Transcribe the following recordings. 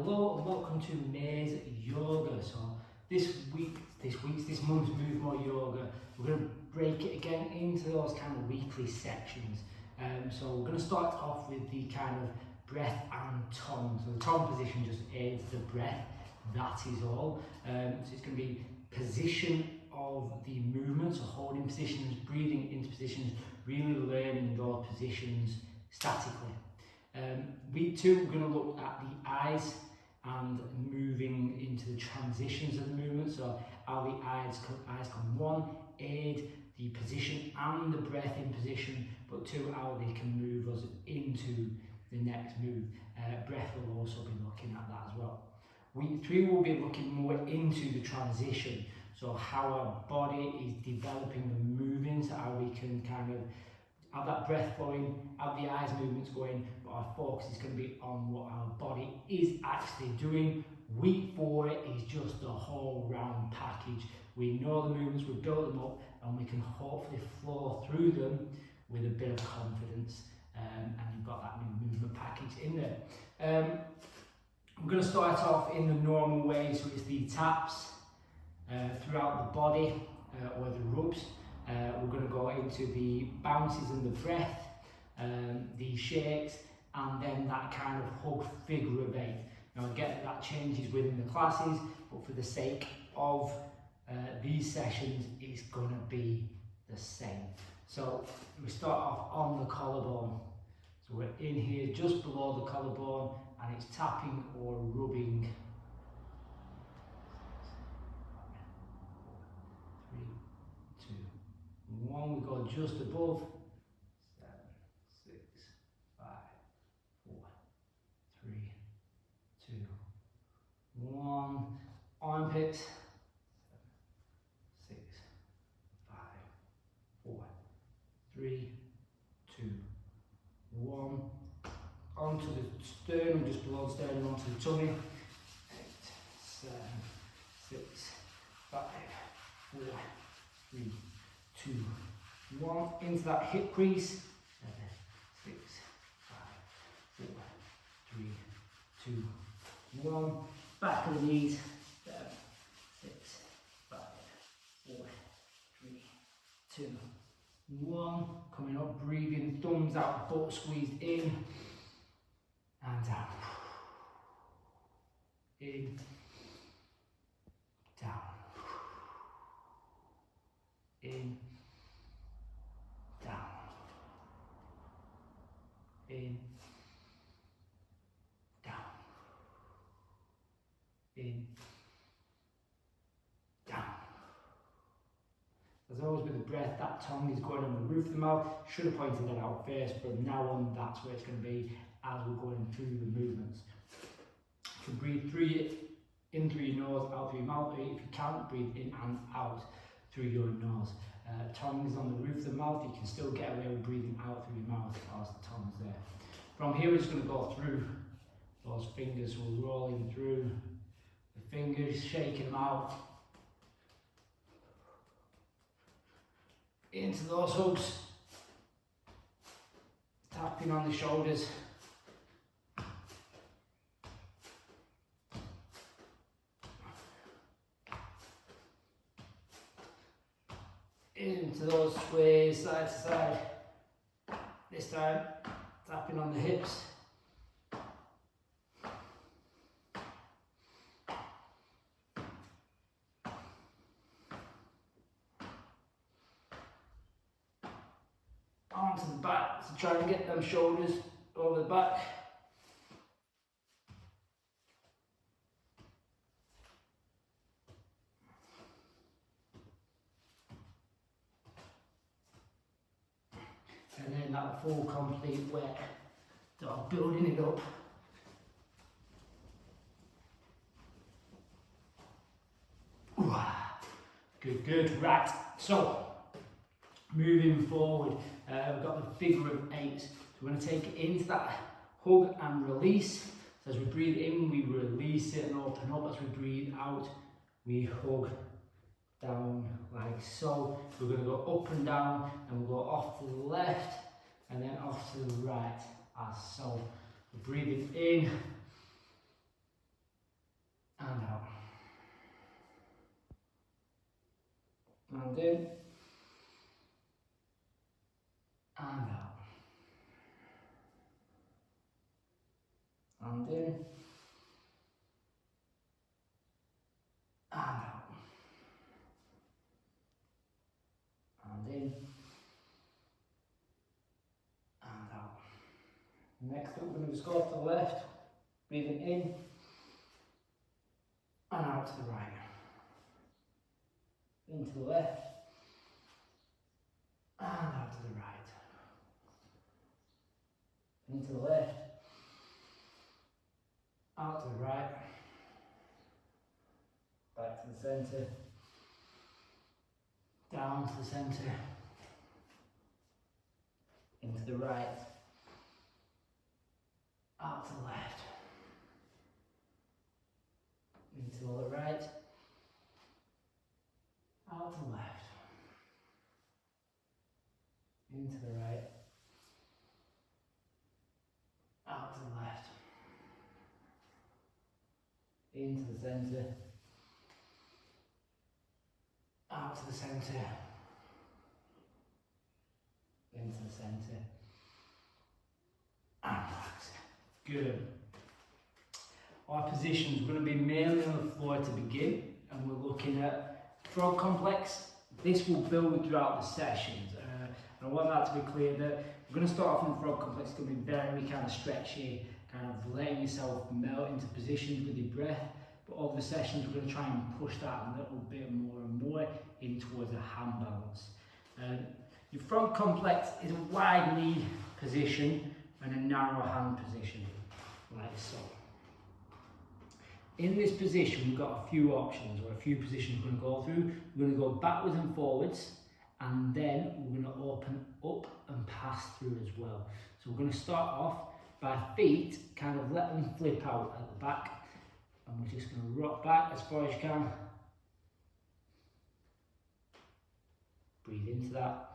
Hello and welcome to MoveMore Yoga. So this month's MoveMore Yoga, we're going to break it again into those kind of weekly sections. So we're going to start off with the kind of breath and tongue. So the tongue position just aids the breath, that is all. So it's going to be position of the movement, so holding positions, breathing into positions, really learning those positions statically. Week 2, we're going to look at the eyes and moving into the transitions of the movement. So how the eyes can, one, aid the position and the breath in position, but two, how they can move us into the next move. Breath will also be looking at that as well. Week 3, we'll be looking more into the transition. So how our body is developing and moving, so how we can kind of have that breath flowing, have the eyes movements going, but our focus is going to be on what our body is actually doing. Week 4 is just a whole round package. We know the movements, we build them up, and we can hopefully flow through them with a bit of confidence. And you've got that new movement package in there. We're going to start off in the normal way, so it's the taps throughout the body or the rubs. We're going to go into the bounces and the breath, the shakes, and then that kind of hug figure of 8. Now again, that changes within the classes, but for the sake of these sessions, it's going to be the same. So we start off on the collarbone. So we're in here just below the collarbone, and it's tapping or rubbing. 3, 2, 1. We go just above. 7, 6, 5, 4, 3, 2, 1. Armpits. 7, 6, 5, 4, 3, 2, 1. Onto the sternum, just below the sternum, onto the tummy. 8, 7, 6, 5, 4, 3, 2, 1. Into that hip crease. 7, 6, 5, 4, 3, 2, 1. Back of the knees. 7, 6, 5, 4, 3, 2, 1. Coming up, breathing, thumbs out, butt squeezed in and down. In, down. In, down. In, down. In, down. As always with the breath, that tongue is going on the roof of the mouth. Should have pointed that out first. From now on, that's where it's going to be as we're going through the movements. You can breathe in through your nose, out through your mouth. If you can't, breathe in and out through your nose. Tongue is on the roof of the mouth. You can still get away with breathing out through your mouth as the tongue's there. From here, we're just going to go through those fingers. We're rolling through the fingers, shaking them out. Into those hugs. Tapping on the shoulders. Into those sways, side to side. This time, tapping on the hips. Onto the back, so try and get them shoulders over the back. And then that full complete wet, start building it up. Good, good, right, so moving forward, we've got the figure of 8, so we're going to take it into that hug and release. So as we breathe in, we release it and open up. As we breathe out, we hug down like so. We're going to go up and down, and we'll go off to the left and then off to the right as so. We're breathing in and in, and out, and in, and out, and in, and out. Next up, we're going to just go to the left, breathing in, and out to the right. Into the left, and out to the right. Into the left, out to the right, back to the centre, down to the centre, into the right, out to the left, into the right, out to the left, into the right, out to the left, into the centre, out to the centre, into the centre, and relax. Good. Our positions, we're going to be mainly on the floor to begin, and we're looking at frog complex. This will build throughout the sessions. And I want that to be clear that we're going to start off in the frog complex. It's going to be very kind of stretchy, kind of letting yourself melt into positions with your breath. But over the sessions, we're going to try and push that a little bit more and more in towards a hand balance. Your frog complex is a wide knee position and a narrow hand position, like so. In this position, we've got a few options or a few positions we're going to go through. We're going to go backwards and forwards, and then we're going to open up and pass through as well. So we're going to start off by feet, kind of let them flip out at the back, and we're just going to rock back as far as you can. Breathe into that.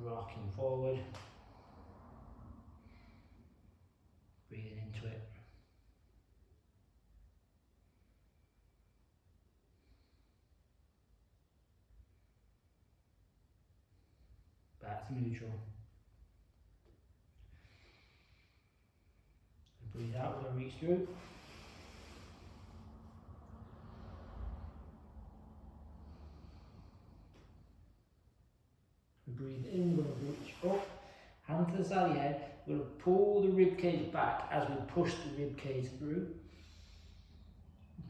Rocking forward. Breathing into it. Back to neutral. Breathe out when I reach through. Breathe in, we're going to reach up, hand to the side of your head. We're going to pull the rib cage back as we push the rib cage through.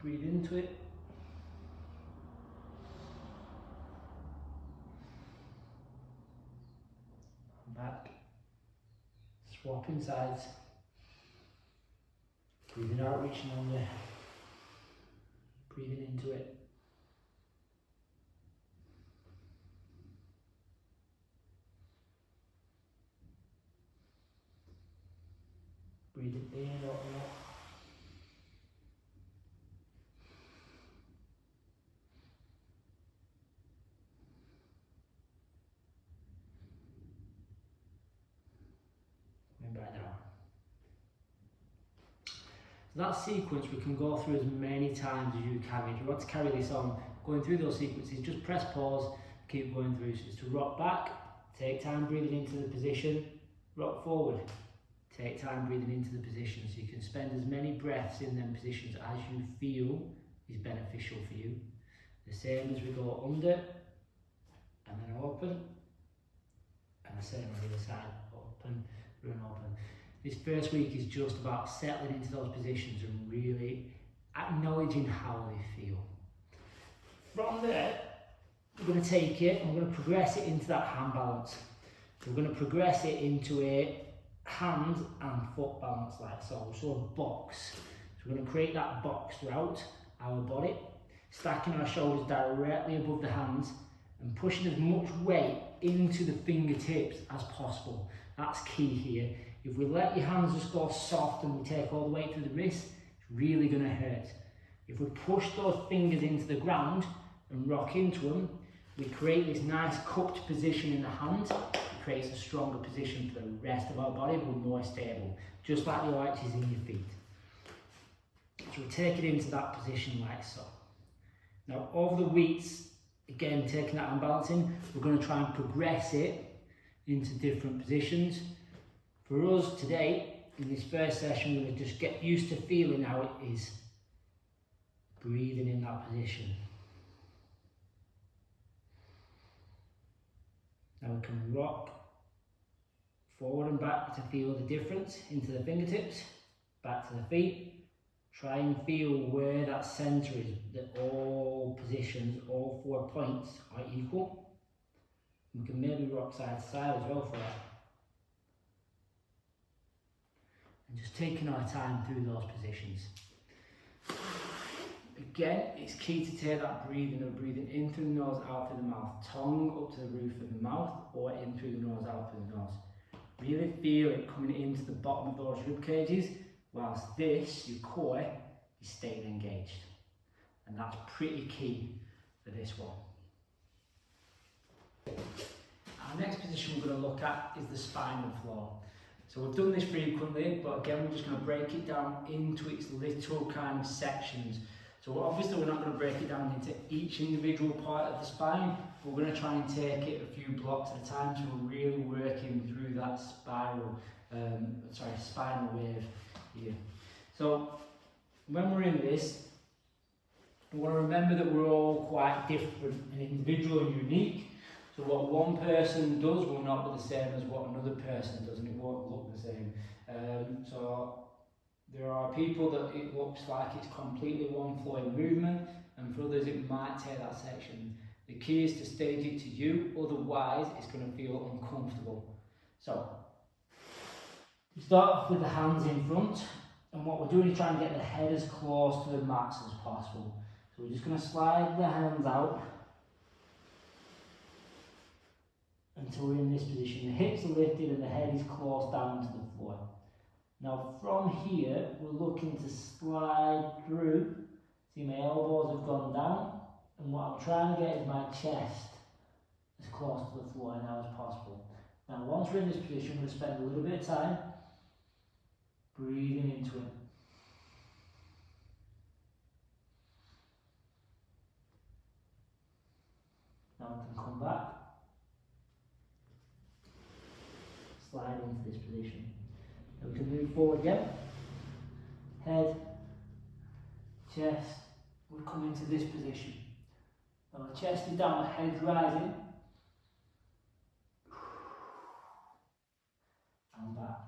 Breathe into it. Back. Swapping sides. Breathing out, reaching under. Breathing into it. Breathing in, up and up. And back down. So that sequence we can go through as many times as you can. If you want to carry this on, going through those sequences, just press pause, keep going through. So it's to rock back, take time breathing into the position, rock forward. Take time breathing into the position, so you can spend as many breaths in them positions as you feel is beneficial for you. The same as we go under, and then open, and the same on the other side, open, run open. This first week is just about settling into those positions and really acknowledging how they feel. From there, we're going to take it and we're going to progress it into that hand balance. So we're going to progress it into a hand and foot balance like so, so a box. So we're going to create that box throughout our body, stacking our shoulders directly above the hands and pushing as much weight into the fingertips as possible. That's key here. If we let your hands just go soft and we take all the weight through the wrist, it's really going to hurt. If we push those fingers into the ground and rock into them, we create this nice cupped position in the hand, creates a stronger position for the rest of our body. We're more stable, just like the arches in your feet. So we'll take it into that position like so. Now over the weeks, again taking that and balancing, we're going to try and progress it into different positions. For us today, in this first session, we're going to just get used to feeling how it is. Breathing in that position. Now we can rock forward and back to feel the difference into the fingertips, back to the feet. Try and feel where that centre is, that all positions, all 4 points are equal. We can maybe rock side to side as well for that. And just taking our time through those positions. Again, it's key to take that breathing in through the nose, out through the mouth. Tongue up to the roof of the mouth, or in through the nose, out through the nose. Really feel it coming into the bottom of those rib cages, whilst this, your core, is staying engaged. And that's pretty key for this one. Our next position we're going to look at is the spinal floor. So we've done this frequently, but again we're just going to break it down into its little kind of sections. So obviously we're not going to break it down into each individual part of the spine. We're going to try and take it a few blocks at a time, so we're really working through that spinal wave here. So when we're in this, we want to remember that we're all quite different and individual and unique. So what one person does will not be the same as what another person does, and it won't look the same. So there are people that it looks like it's completely one flowing movement, and for others it might take that section. The key is to stage it to you, otherwise it's going to feel uncomfortable. So we start off with the hands in front, and what we're doing is trying to get the head as close to the mats as possible. So we're just going to slide the hands out until we're in this position. The hips are lifted and the head is close down to the floor. Now from here, we're looking to slide through. See, my elbows have gone down, and what I'm trying to get is my chest as close to the floor now as possible. Now once we're in this position, we're going to spend a little bit of time breathing into it. Now we can come back, slide into this position. Now we can move forward again. Head, chest, we come into this position. Now the chest is down, the head's rising. And back.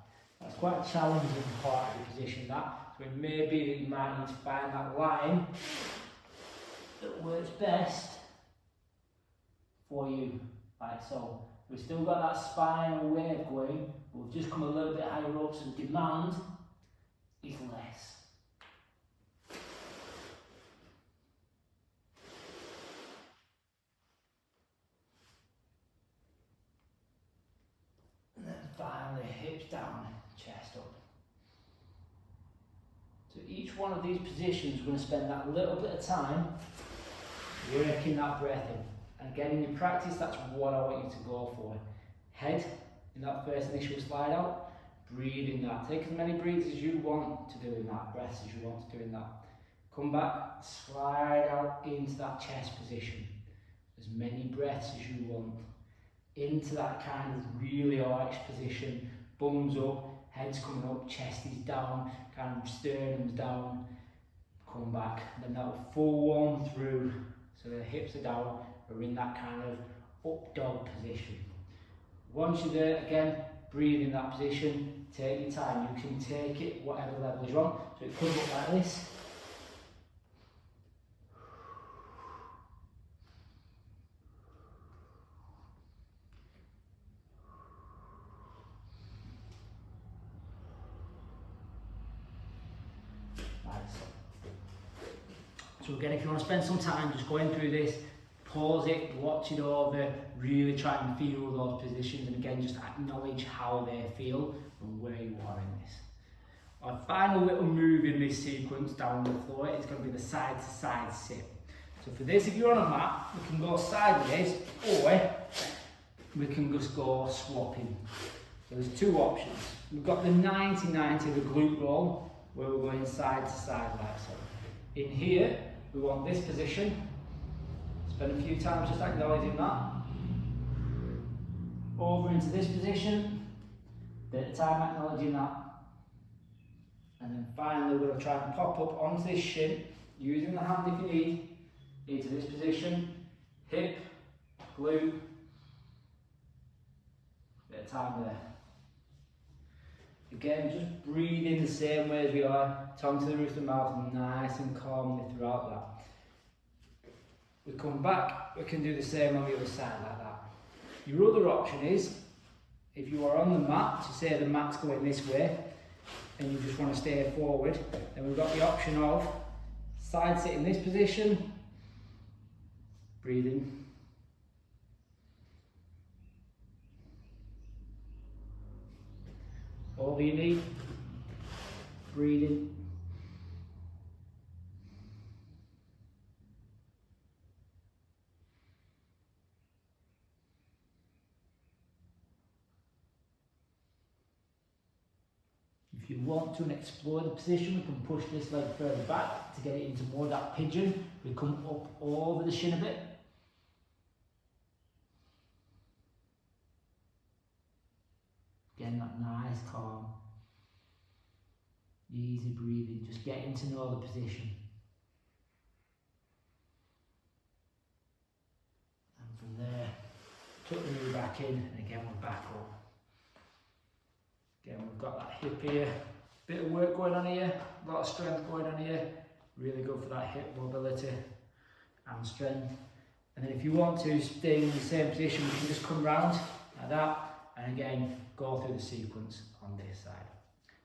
That's quite a challenging part of the position, that. So it may be that you might need to find that line that works best for you, like so. We've still got that spinal wave going, but we've just come a little bit higher up, so the demand is less. And then finally, hips down, chest up. So each one of these positions, we're going to spend that little bit of time working that breath in. And again, in your practice, that's what I want you to go for. Head, in that first initial slide out, breathe in that. Take as many breaths as you want to do in that, breaths as you want to do in that. Come back, slide out into that chest position. As many breaths as you want. Into that kind of really arched position. Bums up, head's coming up, chest is down, kind of sternum's down. Come back, and then that will full one through. So the hips are down, we're in that kind of up dog position. Once you're there, again, breathe in that position, take your time. You can take it whatever level you're on. So it could look like this. So again, if you want to spend some time just going through this, pause it, watch it over, really try and feel those positions, and again just acknowledge how they feel and where you are in this. Our final little move in this sequence down the floor is going to be the side to side sit. So for this, if you're on a mat, you can go sideways or we can just go swapping. So there's two options. We've got the 90-90, the glute roll, where we're going side to side like so. In here, we want this position. Spend a few times just acknowledging that. Over into this position, bit of time acknowledging that. And then finally we're going to try and pop up onto this shin, using the hand if you need, into this position, hip, glute, bit of time there. Again, just breathe in the same way as we are, tongue to the roof of the mouth, nice and calmly throughout that. We come back, we can do the same on the other side like that. Your other option is, if you are on the mat, to say the mat's going this way, and you just want to stay forward, then we've got the option of side sit in this position, breathing, all you need, breathing, if you want to explore the position, we can push this leg further back to get it into more of that pigeon. We come up over the shin a bit. Again, that nice, calm, easy breathing, just getting to know the position. And from there, tuck the knee back in, and again we're back up. Again, we've got that hip here, bit of work going on here, a lot of strength going on here, really good for that hip mobility and strength. And then if you want to stay in the same position, you can just come round like that, and again, go through the sequence on this side.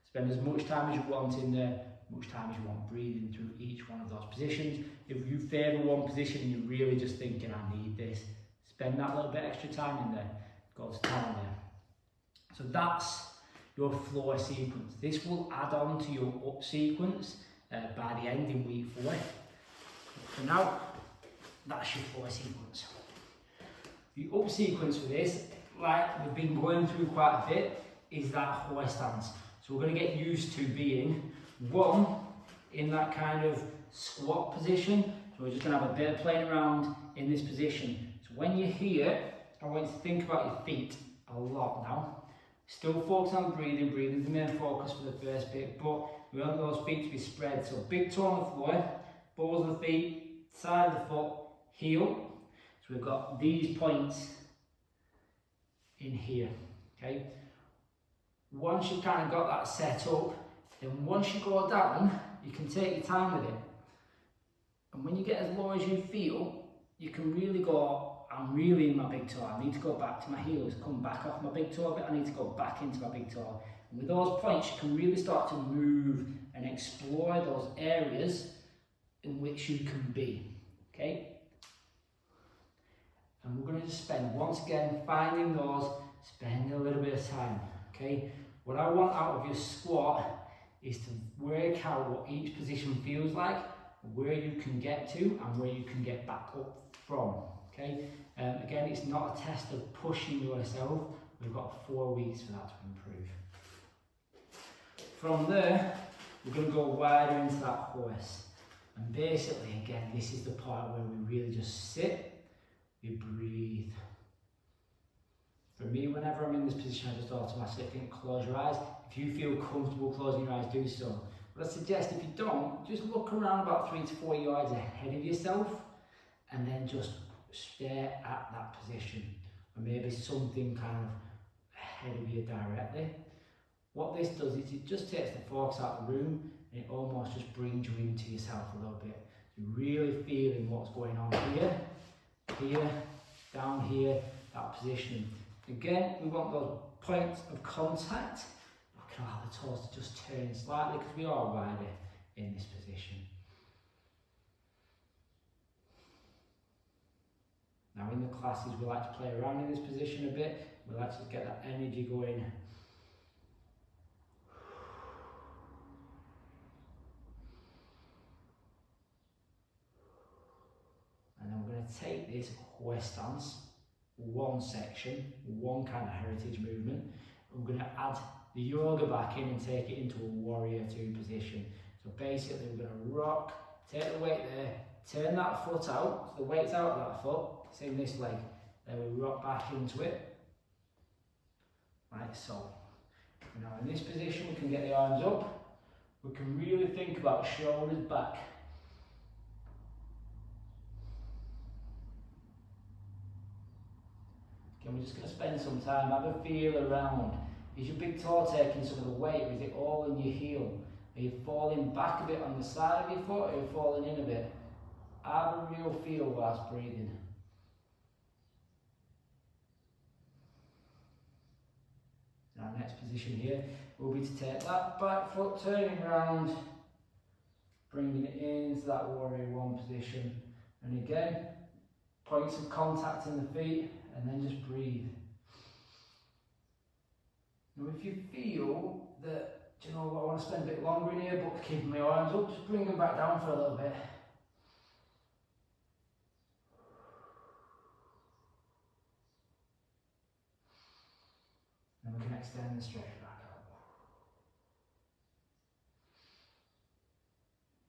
Spend as much time as you want in there, much time as you want breathing through each one of those positions. If you favour one position and you're really just thinking, I need this, spend that little bit extra time in there, go to town there. So that's your floor sequence. This will add on to your up sequence by the end in week 4. For now, that's your floor sequence. The up sequence for this, like we've been going through quite a bit, is that horse stance. So we're going to get used to being one in that kind of squat position. So we're just going to have a bit of playing around in this position. So when you're here, I want you to think about your feet a lot now. Still focus on breathing, breathing is the main focus for the first bit, but we want those feet to be spread. So big toe on the floor, balls of the feet, side of the foot, heel. So we've got these points in here, okay? Once you've kind of got that set up, then once you go down, you can take your time with it. And when you get as low as you feel, you can really go, I'm really in my big toe, I need to go back to my heels, come back off my big toe a bit, I need to go back into my big toe. And with those points, you can really start to move and explore those areas in which you can be, okay? And we're going to just spend, once again, finding those, spend a little bit of time, okay? What I want out of your squat is to work out what each position feels like, where you can get to, and where you can get back up from, okay? Again, it's not a test of pushing yourself. We've got 4 weeks for that to improve. From there, we're going to go wider into that horse. And basically, again, this is the part where we really just sit, we breathe. For me, whenever I'm in this position, I just automatically think, close your eyes. If you feel comfortable closing your eyes, do so. But I suggest if you don't, just look around about 3 to 4 yards ahead of yourself, and then just stare at that position, or maybe something kind of ahead of you directly. What this does is it just takes the focus out of the room, and it almost just brings you into yourself a little bit. You're really feeling what's going on here, here, down here, that position. Again, we want those points of contact. We can allow the toes to just turn slightly because we are wider in this position. Now in the classes, we like to play around in this position a bit. We like to get that energy going. And then we're going to take this horse stance one section, one kind of heritage movement. We're going to add the yoga back in and take it into a warrior two position. So basically we're going to rock, take the weight there, turn that foot out, so the weight's out of that foot, same this leg, then we rock back into it, like so. Now in this position we can get the arms up, we can really think about shoulders back. Again, we're just going to spend some time, have a feel around. Is your big toe taking some of the weight, or is it all in your heel? Are you falling back a bit on the side of your foot, or are you falling in a bit? Have a real feel whilst breathing. Our next position here will be to take that back foot, turning round, bringing it into that warrior one position. And again, points of contact in the feet, and then just breathe. Now if you feel that, do you know what, I want to spend a bit longer in here, but keeping my arms up, just bring them back down for a little bit. And we can extend and stretch back out.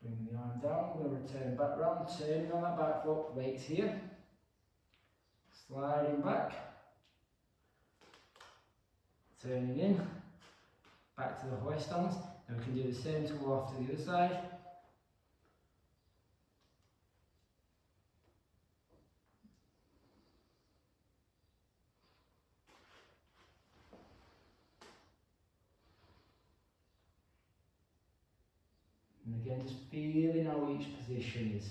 Bring the arm down, we're going to return back round, turning on that back foot, weights here. Sliding back. Turning in. Back to the hoist stance. And we can do the same to go off to the other side. And again, just feeling how each position is.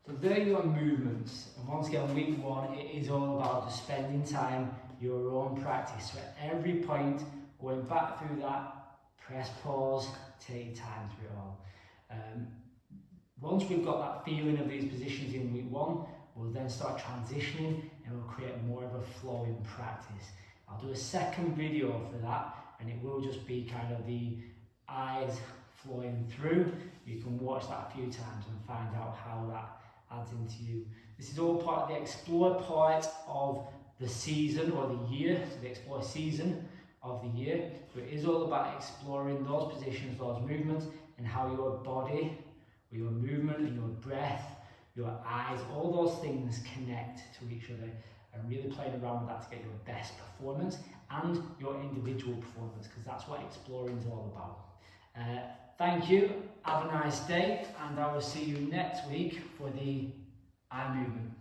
So there are your movements. And once again, week one, it is all about just spending time, your own practice. So at every point, going back through that, press pause, take time through it all. Once we've got that feeling of these positions in week one, we'll then start transitioning and we'll create more of a flow in practice. I'll do a second video for that, and it will just be kind of the eyes flowing through. You can watch that a few times and find out how that adds into you. This is all part of the explore part of the season or the year, so the explore season of the year. So it is all about exploring those positions, those movements, and how your body, or your movement and your breath, your eyes, all those things connect to each other, and really playing around with that to get your best performance and your individual performance, because that's what exploring is all about. Thank you, have a nice day, and I will see you next week for the eye movement.